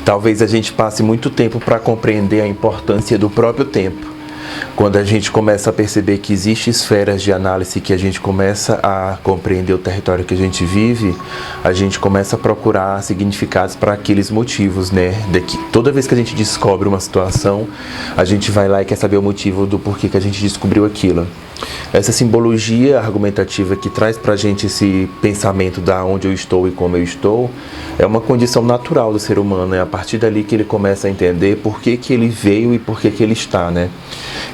Talvez a gente passe muito tempo para compreender a importância do próprio tempo. Quando a gente começa a perceber que existem esferas de análise, que a gente começa a compreender o território que a gente vive, a gente começa a procurar significados para aqueles motivos, né? Toda vez que a gente descobre uma situação, a gente vai lá e quer saber o motivo do porquê que a gente descobriu aquilo. Essa simbologia argumentativa que traz para a gente esse pensamento da onde eu estou e como eu estou, é uma condição natural do ser humano. É a partir dali que ele começa a entender por que ele veio e por que ele está, né?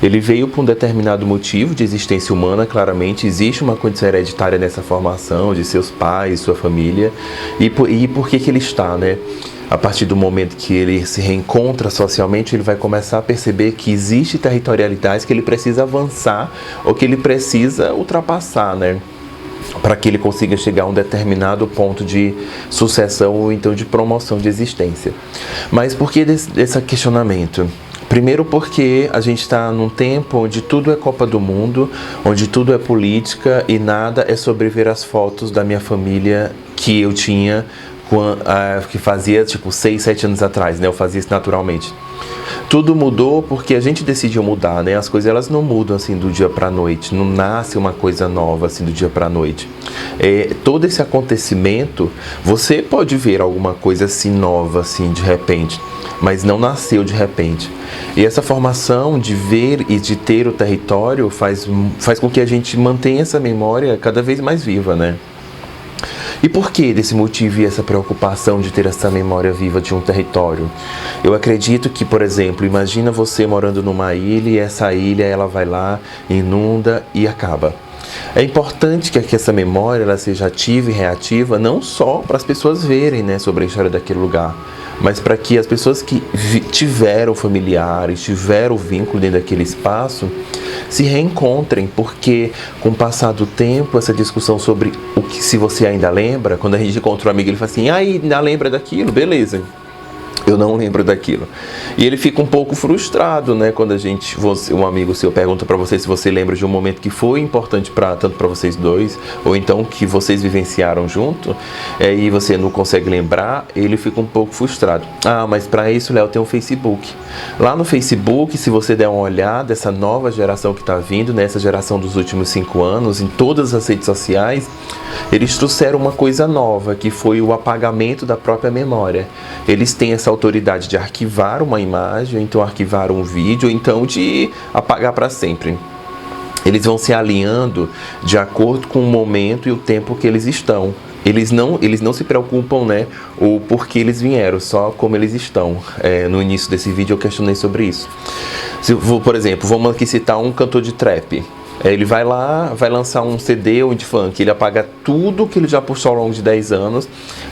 Ele veio por um determinado motivo de existência humana, claramente. Existe uma condição hereditária nessa formação de seus pais, sua família. E por que ele está, né? A partir do momento que ele se reencontra socialmente, ele vai começar a perceber que existe territorialidades que ele precisa avançar ou que ele precisa ultrapassar, né? Para que ele consiga chegar a um determinado ponto de sucessão ou então de promoção de existência. Mas por que desse questionamento? Primeiro porque a gente está num tempo onde tudo é Copa do Mundo, onde tudo é política e nada é sobre ver as fotos da minha família que eu tinha, que fazia tipo 6, 7 anos atrás, né? Eu fazia isso naturalmente. Tudo mudou porque a gente decidiu mudar, né? As coisas elas não mudam assim do dia para a noite, não nasce uma coisa nova assim do dia para a noite. Todo esse acontecimento, você pode ver alguma coisa assim nova assim de repente, mas não nasceu de repente. E essa formação de ver e de ter o território faz com que a gente mantenha essa memória cada vez mais viva, né? E por que desse motivo e essa preocupação de ter essa memória viva de um território? Eu acredito que, por exemplo, imagina você morando numa ilha e essa ilha ela vai lá, inunda e acaba. É importante que essa memória ela seja ativa e reativa, não só para as pessoas verem, né, sobre a história daquele lugar, mas para que as pessoas que tiveram familiares, tiveram vínculo dentro daquele espaço, se reencontrem, porque com o passar do tempo, essa discussão sobre o que, se você ainda lembra, quando a gente encontra um amigo, ele fala assim, ainda lembra daquilo? Beleza. Eu não lembro daquilo. E ele fica um pouco frustrado, né? Quando um amigo seu pergunta para você se você lembra de um momento que foi importante tanto para vocês dois, ou então que vocês vivenciaram junto, e você não consegue lembrar, ele fica um pouco frustrado. Mas para isso, Léo, tem um Facebook. Lá no Facebook, se você der uma olhada, essa nova geração que está vindo, né? Essa geração dos últimos 5 anos, em todas as redes sociais, eles trouxeram uma coisa nova, que foi o apagamento da própria memória. Eles têm essa autoridade de arquivar uma imagem, ou então arquivar um vídeo, ou então de apagar para sempre. Eles vão se alinhando de acordo com o momento e o tempo que eles estão. Eles não se preocupam, né, o porquê eles vieram, só como eles estão. No início desse vídeo eu questionei sobre isso. Por exemplo, vamos aqui citar um cantor de trap. Ele vai lá, vai lançar um CD ou de funk, ele apaga tudo que ele já postou ao longo de 10 anos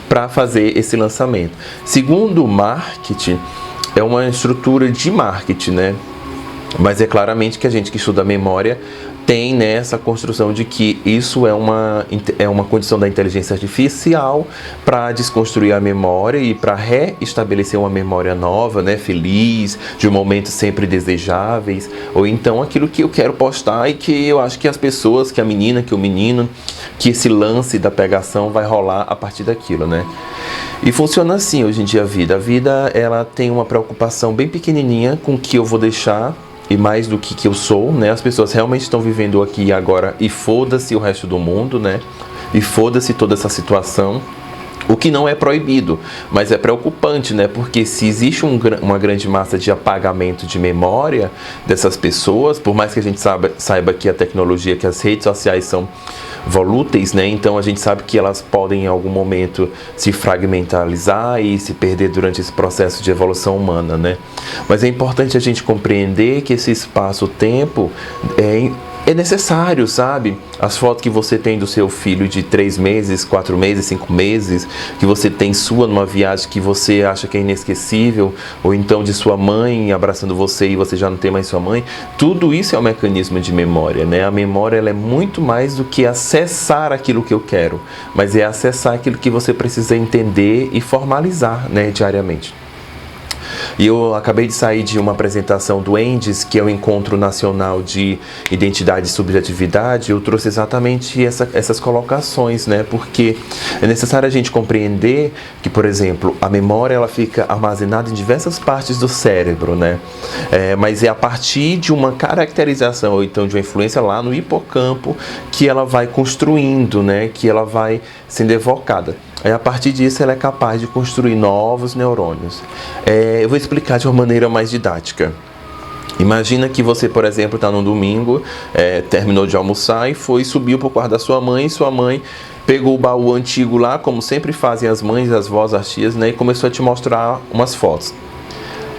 para fazer esse lançamento. Segundo o marketing, é uma estrutura de marketing, né? Mas é claramente que a gente que estuda a memória tem, né, essa construção de que isso é uma condição da inteligência artificial para desconstruir a memória e para reestabelecer uma memória nova, né, feliz, de momentos sempre desejáveis, ou então aquilo que eu quero postar e que eu acho que as pessoas, que a menina, que o menino, que esse lance da pegação vai rolar a partir daquilo, né? E funciona assim hoje em dia a vida. A vida, ela tem uma preocupação bem pequenininha com o que eu vou deixar e mais do que eu sou, né? As pessoas realmente estão vivendo aqui e agora e foda-se o resto do mundo, né? E foda-se toda essa situação. O que não é proibido, mas é preocupante, né? Porque se existe uma grande massa de apagamento de memória dessas pessoas, por mais que a gente saiba que a tecnologia, que as redes sociais são volúteis, né? Então a gente sabe que elas podem em algum momento se fragmentalizar e se perder durante esse processo de evolução humana, né? Mas é importante a gente compreender que esse espaço-tempo é necessário, sabe? As fotos que você tem do seu filho de 3 meses, 4 meses, 5 meses, que você tem sua numa viagem que você acha que é inesquecível, ou então de sua mãe abraçando você e você já não tem mais sua mãe, tudo isso é um mecanismo de memória, né? A memória ela é muito mais do que acessar aquilo que eu quero, mas é acessar aquilo que você precisa entender e formalizar, né, diariamente. E eu acabei de sair de uma apresentação do ENDES, que é o Encontro Nacional de Identidade e Subjetividade. Eu trouxe exatamente essas colocações, né? Porque é necessário a gente compreender que, por exemplo, a memória ela fica armazenada em diversas partes do cérebro, né? Mas é a partir de uma caracterização ou então de uma influência lá no hipocampo que ela vai construindo, né? Que ela vai sendo evocada. Aí, a partir disso, ela é capaz de construir novos neurônios. Eu vou explicar de uma maneira mais didática. Imagina que você, por exemplo, está num domingo, terminou de almoçar e subiu para o quarto da sua mãe, e sua mãe pegou o baú antigo lá, como sempre fazem as mães, as vós, as tias, né, e começou a te mostrar umas fotos.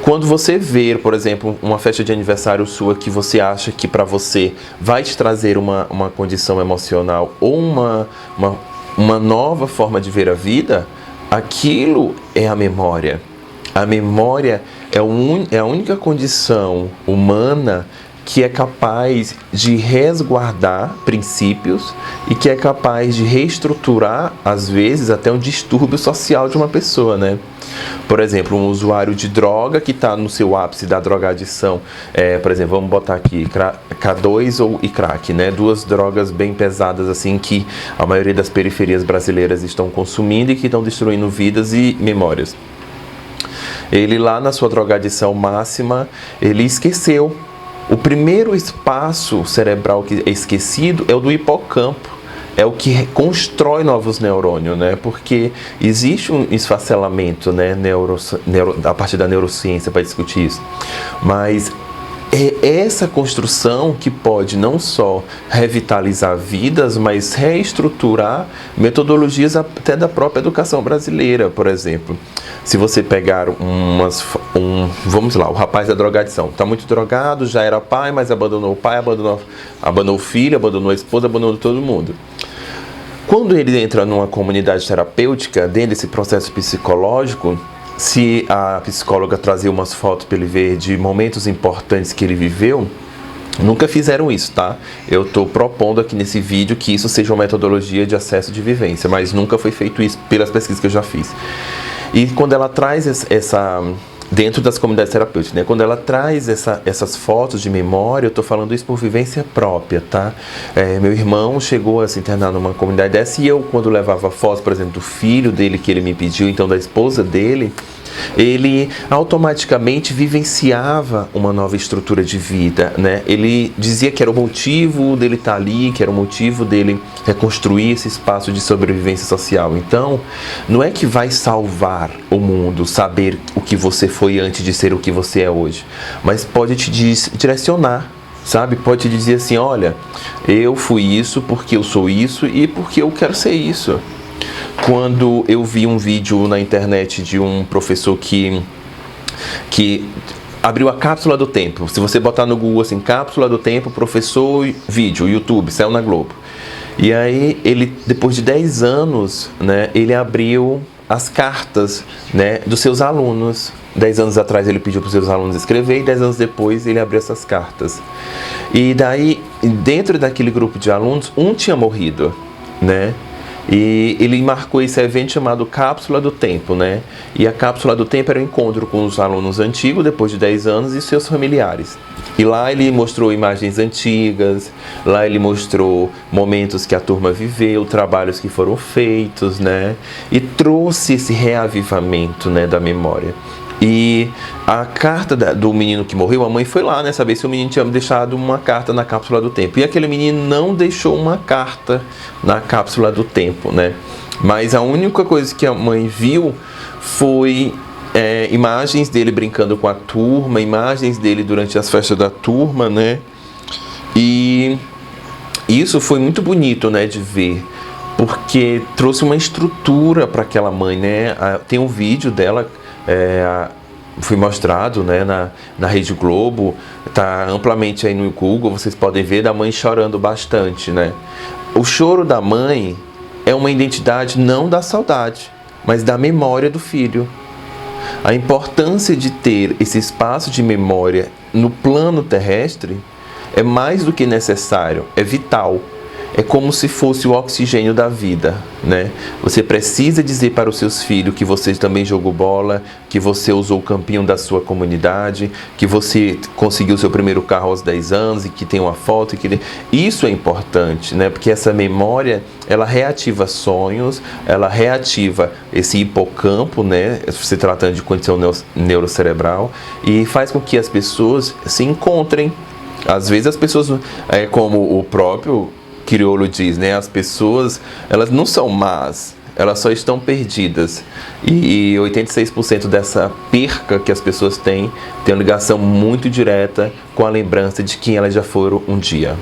Quando você ver, por exemplo, uma festa de aniversário sua que você acha que para você vai te trazer uma condição emocional ou uma nova forma de ver a vida, aquilo é a memória. A memória é a única condição humana que é capaz de resguardar princípios e que é capaz de reestruturar, às vezes, até um distúrbio social de uma pessoa, né? Por exemplo, um usuário de droga que está no seu ápice da drogadição, por exemplo, vamos botar aqui K2 e crack, né? Duas drogas bem pesadas assim que a maioria das periferias brasileiras estão consumindo e que estão destruindo vidas e memórias. Ele lá na sua drogadição máxima, ele esqueceu. O primeiro espaço cerebral que é esquecido é o do hipocampo. É o que constrói novos neurônios, né? Porque existe um esfacelamento, né? A partir da neurociência para discutir isso. Mas é essa construção que pode não só revitalizar vidas, mas reestruturar metodologias até da própria educação brasileira, por exemplo. Se você pegar vamos lá, o rapaz da drogadição, está muito drogado, já era pai, mas abandonou o pai, abandonou o filho, abandonou a esposa, abandonou todo mundo. Quando ele entra numa comunidade terapêutica, dentro desse processo psicológico, se a psicóloga trazia umas fotos para ele ver de momentos importantes que ele viveu, nunca fizeram isso, tá? Eu estou propondo aqui nesse vídeo que isso seja uma metodologia de acesso de vivência, mas nunca foi feito isso pelas pesquisas que eu já fiz. E quando ela traz dentro das comunidades terapêuticas, né? Quando ela traz essas fotos de memória, eu estou falando isso por vivência própria, tá? Meu irmão chegou a se internar numa comunidade dessa e eu, quando levava fotos, por exemplo, do filho dele que ele me pediu, então da esposa dele, ele automaticamente vivenciava uma nova estrutura de vida, né? Ele dizia que era o motivo dele estar ali, que era o motivo dele reconstruir esse espaço de sobrevivência social. Então, não é que vai salvar o mundo, saber o que você foi antes de ser o que você é hoje, mas pode te direcionar, sabe? Pode te dizer assim, olha, eu fui isso porque eu sou isso e porque eu quero ser isso. Quando eu vi um vídeo na internet de um professor que abriu a cápsula do tempo. Se você botar no Google assim, cápsula do tempo, professor, vídeo, YouTube, saiu na Globo. E aí, ele, depois de 10 anos, né, ele abriu as cartas, né, dos seus alunos. 10 anos atrás ele pediu para os seus alunos escrever e 10 anos depois ele abriu essas cartas. E daí, dentro daquele grupo de alunos, um tinha morrido, né? E ele marcou esse evento chamado Cápsula do Tempo, né? E a Cápsula do Tempo era o encontro com os alunos antigos, depois de 10 anos, e seus familiares. E lá ele mostrou imagens antigas, lá ele mostrou momentos que a turma viveu, trabalhos que foram feitos, né? E trouxe esse reavivamento, né, da memória. E a carta do menino que morreu, a mãe foi lá, né, saber se o menino tinha deixado uma carta na cápsula do tempo. E aquele menino não deixou uma carta na cápsula do tempo, né? Mas a única coisa que a mãe viu foi imagens dele brincando com a turma, imagens dele durante as festas da turma, né? E isso foi muito bonito, né, de ver, porque trouxe uma estrutura para aquela mãe, né? Tem um vídeo dela. Foi mostrado, né, na Rede Globo, está amplamente aí no Google, vocês podem ver, da mãe chorando bastante, né? O choro da mãe é uma identidade não da saudade, mas da memória do filho. A importância de ter esse espaço de memória no plano terrestre é mais do que necessário, é vital. é como se fosse o oxigênio da vida, né? Você precisa dizer para os seus filhos que você também jogou bola, que você usou o campinho da sua comunidade, que você conseguiu seu primeiro carro aos 10 anos e que tem uma foto. Isso é importante, né? Porque essa memória, ela reativa sonhos, ela reativa esse hipocampo, né? Se tratando de condição neurocerebral, e faz com que as pessoas se encontrem. Às vezes as pessoas, como o próprio Criolo diz, né? As pessoas, elas não são más, elas só estão perdidas. E 86% dessa perca que as pessoas têm tem uma ligação muito direta com a lembrança de quem elas já foram um dia.